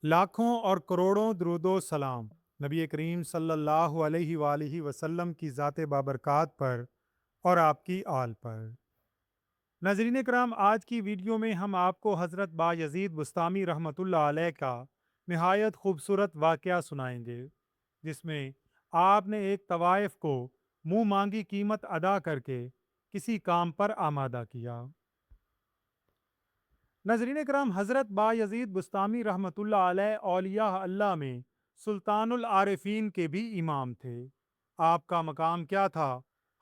लाखों और करोड़ों दुरूदो सलाम नबी करीम सल्लल्लाहु अलैहि वालैहि वसल्लम की ज़ात बाबरकात पर और आपकी आल पर। नाज़रीन कराम, आज की वीडियो में हम आपको हज़रत बायज़ीद बुस्तामी रहमतुल्लाह अलैह का निहायत खूबसूरत वाक़या सुनाएंगे, जिसमें आपने एक तवाइफ को मुंह मांगी कीमत अदा करके किसी काम पर आमादा किया। नजरीन कराम, हज़रत बायज़ीद बुस्तामी रहमतुल्लाह अलैह औलिया अल्लाह में सुल्तानुल आरिफीन के भी इमाम थे। आपका मकाम क्या था,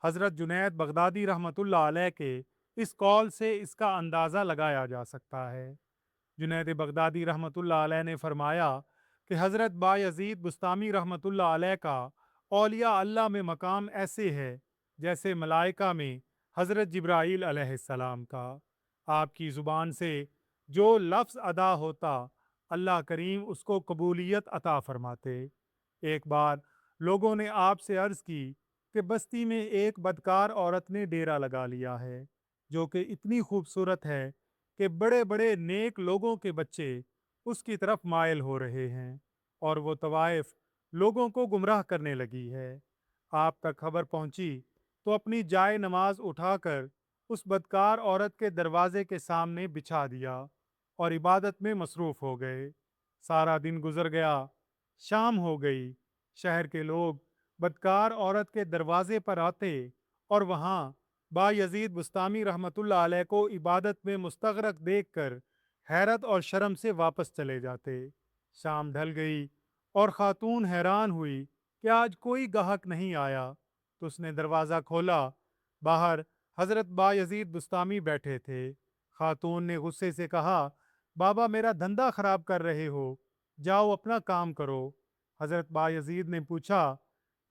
हज़रत जुनैद बगदादी रहमतुल्लाह अलैह के इस कौल से इसका अंदाज़ा लगाया जा सकता है। जुनैद बगदादी रहमतुल्लाह अलैह ने फरमाया कि हज़रत बायज़ीद बुस्तामी रहमतुल्लाह अलैह का औलिया अल्लाह में मकाम ऐसे है जैसे मलाइका में हज़रत जिब्राईल अलैहिस्सलाम का। आपकी ज़ुबान से जो लफ्ज़ अदा होता, अल्लाह करीम उसको कबूलियत अता फरमाते। एक बार लोगों ने आपसे अर्ज़ की कि बस्ती में एक बदकार औरत ने डेरा लगा लिया है, जो कि इतनी खूबसूरत है कि बड़े बड़े नेक लोगों के बच्चे उसकी तरफ मायल हो रहे हैं, और वो तवाइफ लोगों को गुमराह करने लगी है। आप तक खबर पहुंची तो अपनी जाए नमाज उठाकर उस बदकार औरत के दरवाजे के सामने बिछा दिया और इबादत में मसरूफ़ हो गए। सारा दिन गुजर गया, शाम हो गई। शहर के लोग बदकार औरत के दरवाजे पर आते और वहाँ बायज़ीद बुस्तामी रहमतुल्लाह अलैह को इबादत में मुस्तगरक देखकर हैरत और शर्म से वापस चले जाते। शाम ढल गई और खातून हैरान हुई कि आज कोई गाहक नहीं आया, तो उसने दरवाज़ा खोला। बाहर हज़रत बायज़ीद बुस्तामी बैठे थे। खातून ने गुस्से से कहा, बाबा मेरा धंधा खराब कर रहे हो, जाओ अपना काम करो। हज़रत बायज़ीद ने पूछा,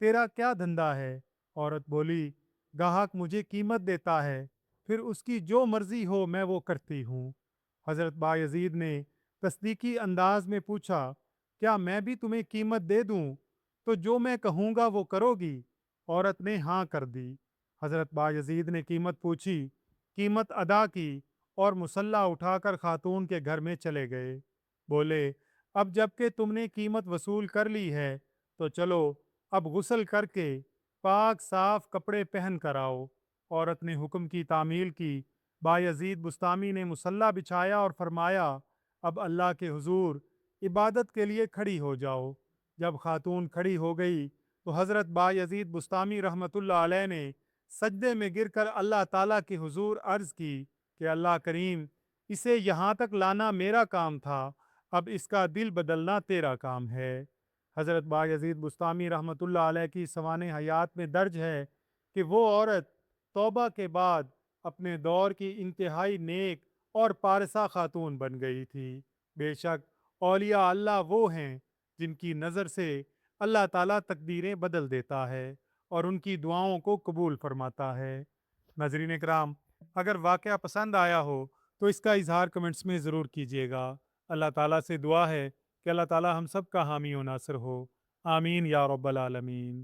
तेरा क्या धंधा है? औरत बोली, गाहक मुझे कीमत देता है, फिर उसकी जो मर्जी हो मैं वो करती हूँ। हज़रत बायज़ीद ने तस्दीकी अंदाज में पूछा, क्या मैं भी तुम्हें कीमत दे दूँ तो जो मैं कहूँगा वो करोगी? औरत ने हाँ कर दी। हज़रत बायज़ीद ने कीमत पूछी, कीमत अदा की और मुसल्ला उठाकर खातून के घर में चले गए। बोले, अब जबकि तुमने कीमत वसूल कर ली है तो चलो अब गुस्ल करके पाक साफ कपड़े पहन कर आओ। औरत ने हुक्म की तामील की। बायज़ीद बुस्तामी ने मुसल्ला बिछाया और फरमाया, अब अल्लाह के हुजूर इबादत के लिए खड़ी हो जाओ। जब खातून खड़ी हो गई तो हज़रत बायज़ीद बुस्तामी रहमतुल्लाह अलैह ने सजदे में गिरकर अल्लाह ताला के हुजूर अर्ज़ की कि अल्लाह करीम, इसे यहाँ तक लाना मेरा काम था, अब इसका दिल बदलना तेरा काम है। हज़रत बायज़ीद बुस्तामी रहमतुल्लाह अलैह की सवाने हयात में दर्ज है कि वो औरत तौबा के बाद अपने दौर की इंतहाई नेक और पारसा खातून बन गई थी। बेशक औलिया अल्लाह वो हैं जिनकी नज़र से अल्लाह ताला तकदीरें बदल देता है और उनकी दुआओं को कबूल फरमाता है। नाज़रीन कराम, अगर वाक़या पसंद आया हो तो इसका इजहार कमेंट्स में ज़रूर कीजिएगा। अल्लाह ताला से दुआ है कि अल्लाह ताला हम सब का हामी व नासिर हो। आमीन या रब्बल आलमीन।